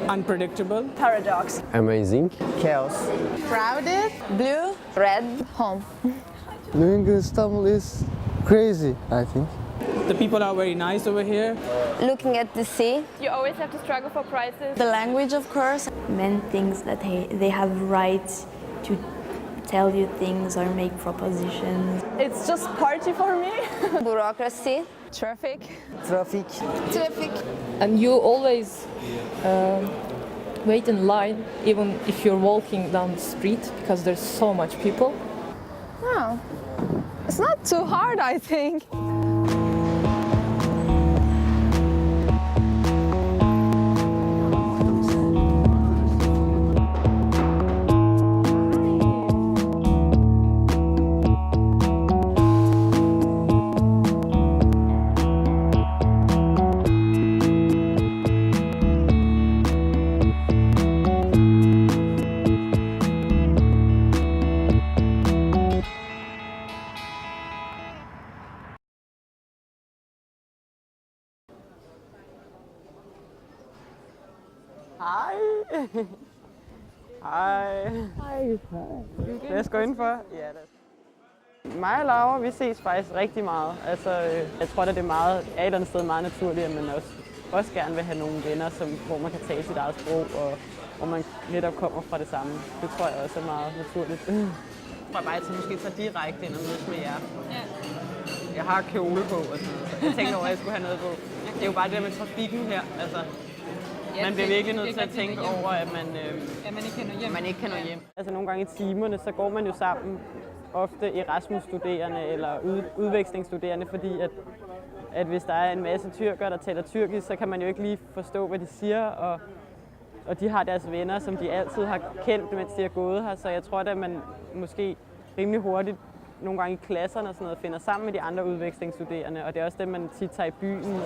Unpredictable. Paradox. Amazing. Chaos. Crowded. Blue. Red. Home. Living in Istanbul is crazy, I think. The people are very nice over here. Looking at the sea. You always have to struggle for prices. The language, of course. Men thinks that they have rights to tell you things or make propositions. It's just party for me. Bureaucracy. Traffic. Traffic. Traffic. And you always wait in line even if you're walking down the street because there's so much people. Oh, it's not too hard, I think. Hej. Hej. Hej. Lad os gå indenfor. Ja, mig og Laura, vi ses faktisk rigtig meget. Altså, jeg tror, at det er meget, et eller andet sted meget naturligt, at man også gerne vil have nogle venner, hvor man kan tale sit eget sprog, og hvor man netop kommer fra det samme. Det tror jeg også er meget naturligt. Jeg tror bare, at jeg måske tager direkte ind og mødes med jer. Ja. Jeg har kjole på og sådan noget, så jeg tænkte over, at jeg skulle have noget på. Det er jo bare det med trafikken her. Altså, man bliver virkelig nødt til at tænke over, at man ikke kan nå hjem. Altså nogle gange i timerne, så går man jo sammen, ofte Erasmus-studerende eller udvekslingsstuderende, fordi at hvis der er en masse tyrkere, der taler tyrkisk, så kan man jo ikke lige forstå, hvad de siger, og de har deres venner, som de altid har kendt, mens de har gået her, så jeg tror, at man måske rimelig hurtigt nogle gange i klasserne og sådan noget, finder sammen med de andre udvekslingsstuderende, og det er også det, man tit tager i byen med.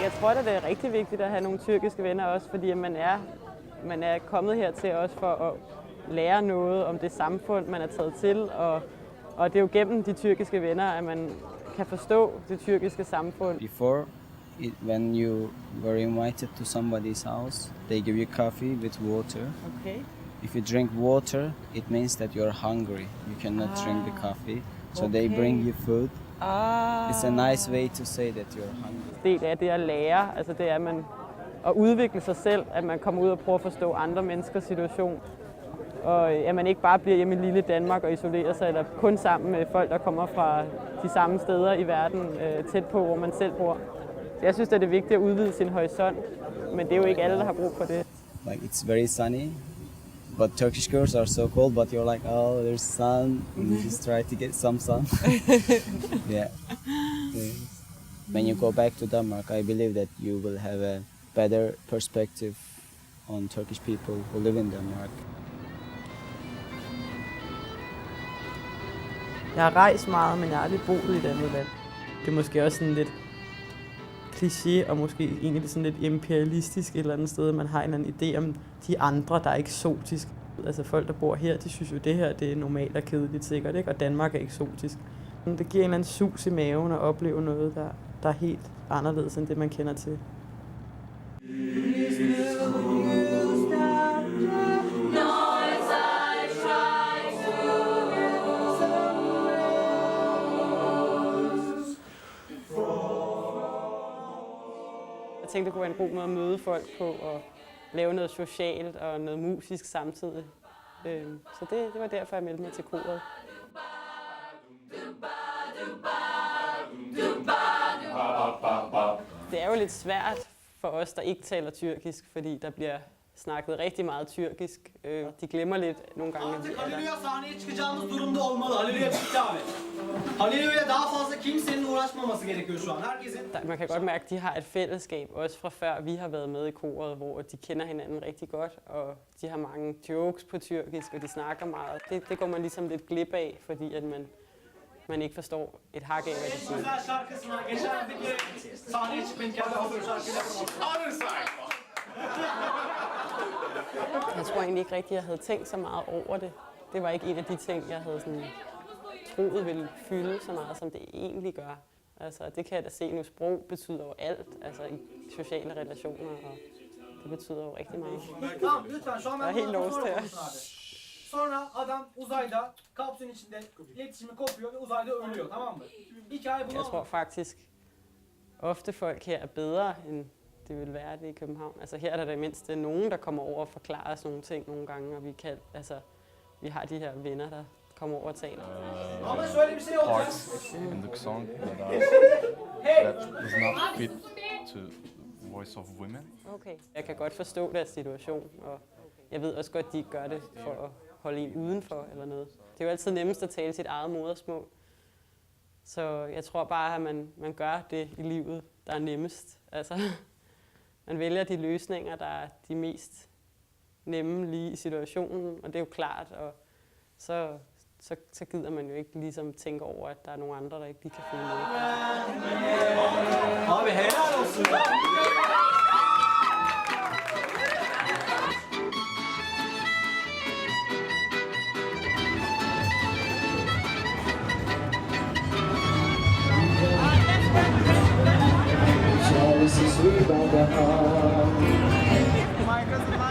Jeg tror, at det er rigtig vigtigt at have nogle tyrkiske venner også, fordi man er kommet hertil også for at lære noget om det samfund, man er taget til, og det er jo gennem de tyrkiske venner, at man kan forstå det tyrkiske samfund. Before, when you were invited to somebody's house, they give you coffee with water. Okay. If you drink water, it means that you're hungry. You cannot drink the coffee, so they bring you food. It's a nice way to say that you're hungry. Det er det at lære, altså det er at udvikle sig selv, at man kommer ud og prøver at forstå andre menneskers situation. Og at man ikke bare bliver hjemme i lille Danmark og isolerer sig, eller kun sammen med folk, der kommer fra de samme steder i verden, tæt på, hvor man selv bor. Så jeg synes, det er vigtigt at udvide sin horisont, men det er jo ikke alle, der har brug for det. Like it's very sunny, but Turkish girls are so cold, but you're like, oh, there's sun, and you just try to get some sun. Yeah. When you go back to Denmark, I believe that you will have a better perspective on Turkish people who live in Denmark. Jeg har rejst meget, men jeg har aldrig boet i et andet land. Det er måske også sådan lidt kliché og måske egentlig sådan lidt imperialistisk et eller andet sted. Man har en eller anden idé om de andre, der er eksotisk. Altså folk, der bor her, de synes jo, det her det er normalt og kedeligt sikkert, ikke? Og Danmark er eksotisk. Det giver en eller anden sus i maven at opleve noget, der er helt anderledes end det, man kender til. Jeg tænkte, det kunne være en god måde at møde folk på og lave noget socialt og noget musisk samtidig. Så det var derfor, jeg meldte mig til koret. Det er jo lidt svært for os, der ikke taler tyrkisk, fordi der bliver snakket rigtig meget tyrkisk. De glemmer lidt nogle gange, at vi er der. Halleluja sahneye çıkacağımız durumda olmalı. Halleluja bitti abi. Halleluja daha fazla kimsenin uğraşmaması gerekiyor şu an. Herkesin. Man kan godt mærke, at de har et fællesskab, også fra før vi har været med i koret, hvor de kender hinanden rigtig godt, og de har mange jokes på tyrkisk, og de snakker meget. Det går man ligesom lidt glip af, fordi at man ikke forstår et hak af, hvad de siger. Jeg tror egentlig ikke rigtigt, at jeg havde tænkt så meget over det. Det var ikke en af de ting, jeg havde sådan troet ville fylde så meget, som det egentlig gør. Altså, det kan jeg da se nu. Sprog betyder jo alt, altså i sociale relationer, og det betyder jo rigtig meget. Tamam lütfen şu an Jeg er ben helt bundan lost sonra her. konuşun abi. Sonra adam uzayda kapsülün içinde iletişimi kopuyor ve uzayda ölüyor, tamam mı? Hikaye bunu Jeg tror faktisk ofte folk her er bedre, end det vil være det i København. Altså her er der i mindste nogen, der kommer over og forklarer os nogle ting nogle gange, og vi har de her venner, der kommer over og taler. Ama şöyle bir şey olacak. Parts in the song that does not fit to the voice of women. Okay. Jeg kan godt forstå deres situation, og jeg ved også godt, at de ikke gør det for at holde en udenfor eller noget. Det er jo altid nemmest at tale sit eget modersmål. Så jeg tror bare, at man gør det i livet, der er nemmest. Altså, man vælger de løsninger, der er de mest nemme lige i situationen, og det er jo klart, og så gider man jo ikke ligesom tænke over, at der er nogle andre, der ikke lige kan følge med. Abi helal olsun.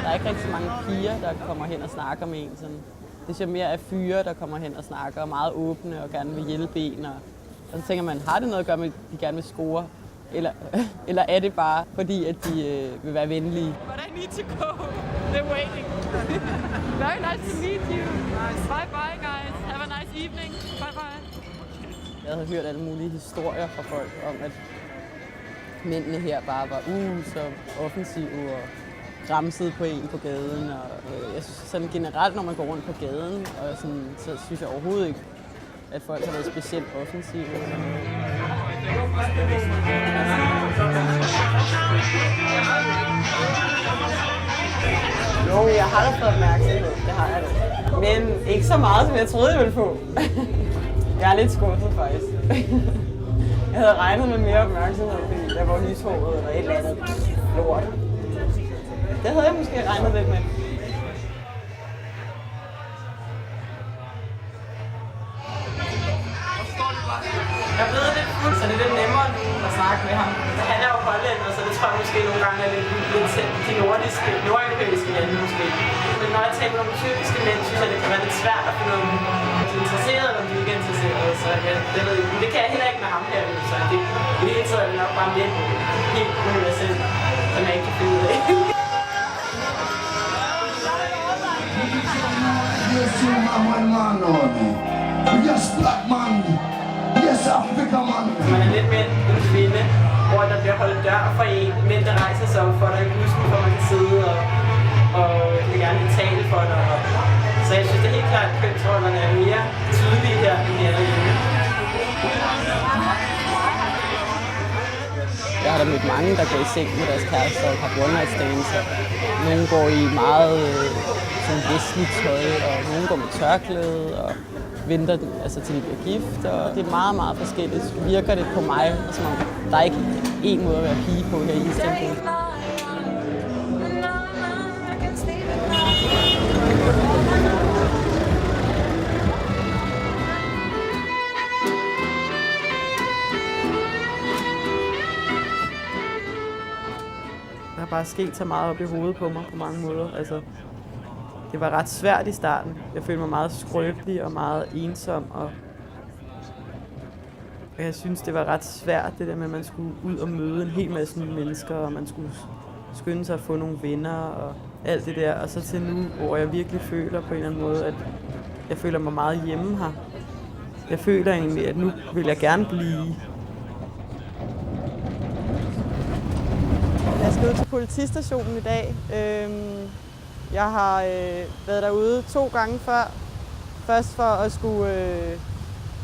Der er ikke rigtig så mange piger, der kommer hen og snakker med en. Sådan. Det er mere af fyre, der kommer hen og snakker, og meget åbne og gerne vil hjælpe en. Og så tænker man, har det noget at gøre med, at de gerne vil score? Eller er det bare fordi, at de vil være venlige? But I need to go. They're waiting. Very nice to meet you. Bye bye guys. Have a nice evening. Bye bye. Jeg havde hørt alle mulige historier fra folk om, at mændene her bare var så offensive og gramsede på en på gaden. Og jeg synes sådan generelt, når man går rundt på gaden, og sådan, så synes jeg overhovedet ikke, at folk har været specielt offensive. Jo, jeg har da fået opmærksomhed, det har jeg da. Men ikke så meget, som jeg troede, jeg ville få. Jeg er lidt skuffet faktisk. Jeg havde regnet med mere opmærksomhed, fordi jeg var lyshåret eller et eller andet lort. Det havde jeg måske regnet lidt med. Jeg er blevet lidt fuld, så det er lidt nemmere at snakke med ham. Han er jo hollænder, så det tror jeg måske nogle gange er lidt de nordiske, nordeuropæiske lande måske. Men når jeg taler med nogle tyrkiske mænd, synes jeg, det kan være lidt svært at finde ud af, om de er interesserede eller om de ikke er interesserede. Så det kan jeg heller ikke med ham her. Så det, i det hele taget er det nok bare lidt helt universelt, som jeg ikke kan finde ud af. Yes, black man. Yes, Africa man. Man er lidt mere en kvinde, hvor der bliver holdt dør for en, mænd der rejser sig op for dig i bussen, hvor man kan sidde og vil gerne betale for dig. Så jeg synes det er helt klart, at kønsrollerne er mere tydelige her end herhjemme. Jeg har da mødt mange, der går i seng med deres kærester og har one-night stands. Nogle går i meget vestligt tøj, og nogle går med tørklæde og venter til de bliver gift. Og det er meget, meget forskelligt. Virker det på mig, som om der er ikke én måde at være pige på her i Istanbul. Der er bare sket så meget op i hovedet på mig på mange måder. Altså, det var ret svært i starten. Jeg følte mig meget skrøbelig og meget ensom. Og jeg synes, det var ret svært, det der med, at man skulle ud og møde en hel masse nye mennesker, og man skulle skynde sig at få nogle venner og alt det der. Og så til nu, hvor jeg virkelig føler på en eller anden måde, at jeg føler mig meget hjemme her. Jeg føler egentlig, at nu vil jeg gerne blive. Jeg skal ud til politistationen i dag. Jeg har været derude 2 gange før. Først for at skulle...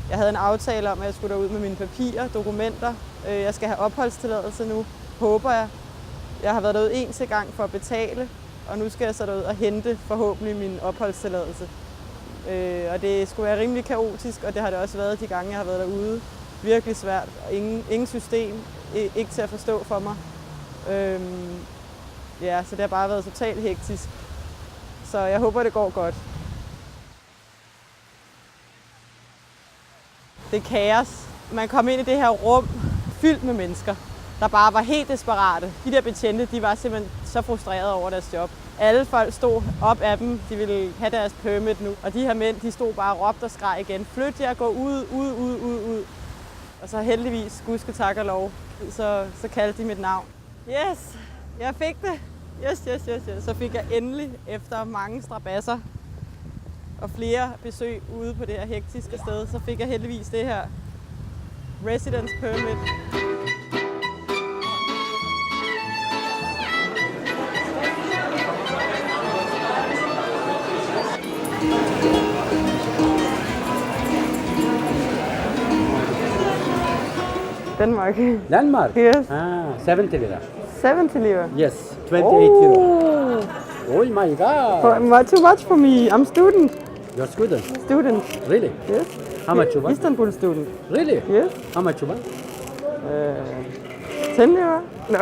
Jeg havde en aftale om, at jeg skulle derud med mine papirer, dokumenter. Jeg skal have opholdstilladelse nu, håber jeg. Jeg har været derude en til gang for at betale, og nu skal jeg så derud og hente forhåbentlig min opholdstilladelse. Og det skulle være rimelig kaotisk, og det har det også været de gange, jeg har været derude. Virkelig svært, og ingen system, ikke til at forstå for mig. Ja, så det har bare været totalt hektisk. Så jeg håber, det går godt. Det er kaos. man kom ind i det her rum fyldt med mennesker, der bare var helt desperate. De der betjente, de var simpelthen så frustrerede over deres job. Alle folk stod op af dem, de ville have deres permit nu. Og de her mænd, de stod bare og råbte og skreg igen. Flyt jer, gå ud. Og så heldigvis, gudske tak og lov, så kaldte de mit navn. Yes, jeg fik det. Yes. Så fik jeg endelig, efter mange strabasser og flere besøg ude på det her hektiske sted, så fik jeg heldigvis det her residence permit. Denmark. Denmark? Yes. 70 lira. 70 lira? Yes, 28 euro. Oh my god. Too much for me. I'm student. You're student? Student. Really? Yes. How much you want? Istanbul student. Really? Yes. How much you want? 10 lira? No.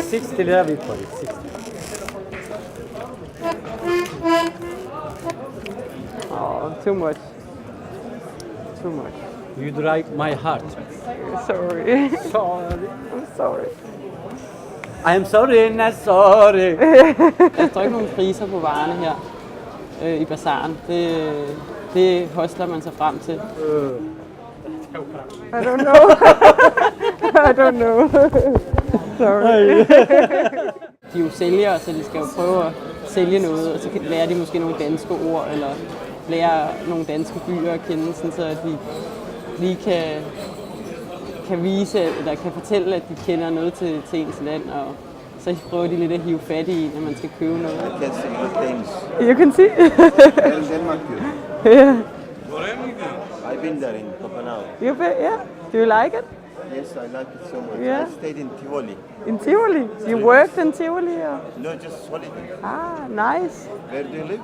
60 lira with police. 60. Oh, too much. Too much. You break my heart. Sorry. Sorry. I'm sorry. I am sorry, not sorry. Der står ikke nogen priser på varerne her i bazaren. Det hostler man sig frem til. I don't know. I don't know. Sorry. De er jo sælgere, så de skal jo prøve at sælge noget, og så lærer de måske nogle danske ord, eller lære nogle danske byer at kende, sådan så at de lige kan vise, eller kan fortælle, at de kender noget til ens land, og så prøver de lidt at hive fat i, når man skal købe noget. I can see good things. You can see? Denmark. Yeah. I've been there in Copenhagen. You've been, yeah. Do you like it? Yes, I like it so much. Yeah. I stayed in Tivoli. In Tivoli? You worked in Tivoli? Or? No, just holiday. Ah, nice. Where do you live?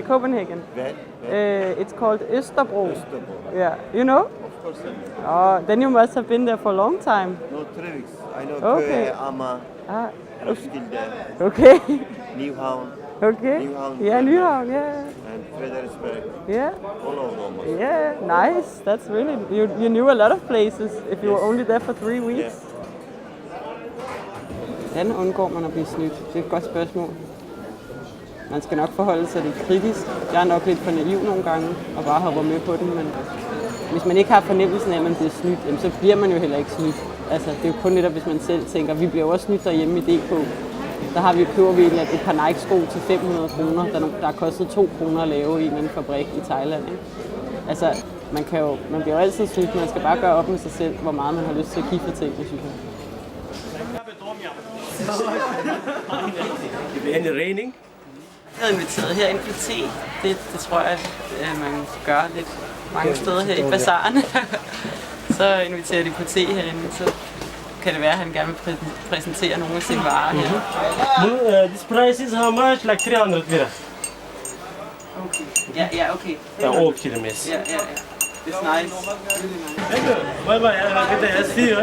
Copenhagen. Where? It's called Østerbro. Østerbro. Yeah, you know? Of course I know. Oh, then you must have been there for a long time. No, 3 weeks. I know Okay. Køge, Amager, Roskilde, Okay. Nyhavn. Okay. Nyhavn. Yeah, Nyhavn, yeah. And Frederiksberg. Yeah. All over almost. Yeah, nice. That's really, you knew a lot of places if you were only there for 3 weeks. Yeah. Hvordan undgår man at blive snydt? Det er et godt spørgsmål. Man skal nok forholde sig lidt kritisk. Jeg er nok lidt for naiv nogle gange og bare hopper med på den, men hvis man ikke har fornemmelsen af, at man bliver snydt, så bliver man jo heller ikke snydt. Altså, det er jo kun netop, hvis man selv tænker, vi bliver også snydt derhjemme i DK. Der køber vi et par Nike-sko til 500 kroner, der har kostet 2 kroner at lave i en eller anden fabrik i Thailand. Ikke? Altså, man bliver jo altid snydt, man skal bare gøre op med sig selv, hvor meget man har lyst til at give for ting, synes jeg. Det er raining. Jeg er inviteret herind på te. Det tror jeg, at man gør lidt mange steder her i bazaren. Så inviterer de på te herinde, så kan det være, at han gerne vil præsentere nogle af sine varer her. This price is how much? Like 300 lira. Okay. Yeah, okay. All kilometers. Yeah. It's nice. Bye bye. Have a good day. I'll see you.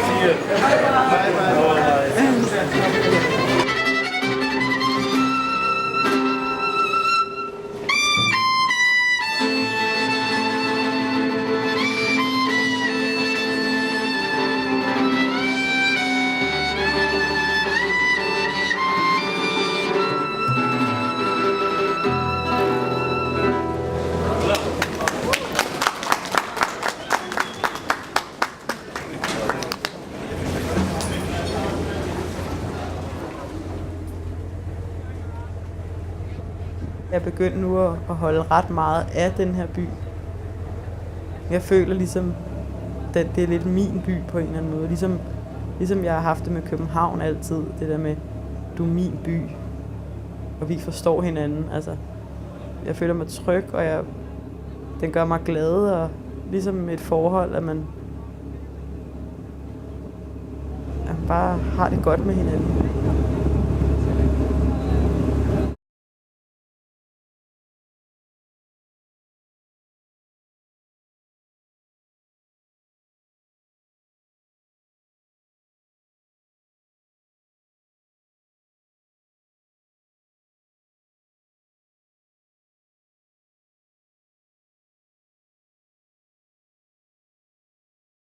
See you. Jeg er begyndt nu at holde ret meget af den her by. Jeg føler ligesom, det er lidt min by på en eller anden måde. Ligesom jeg har haft det med København altid. Det der med, du er min by, og vi forstår hinanden. Altså, jeg føler mig tryg, og den gør mig glad, og ligesom et forhold, at man bare har det godt med hinanden.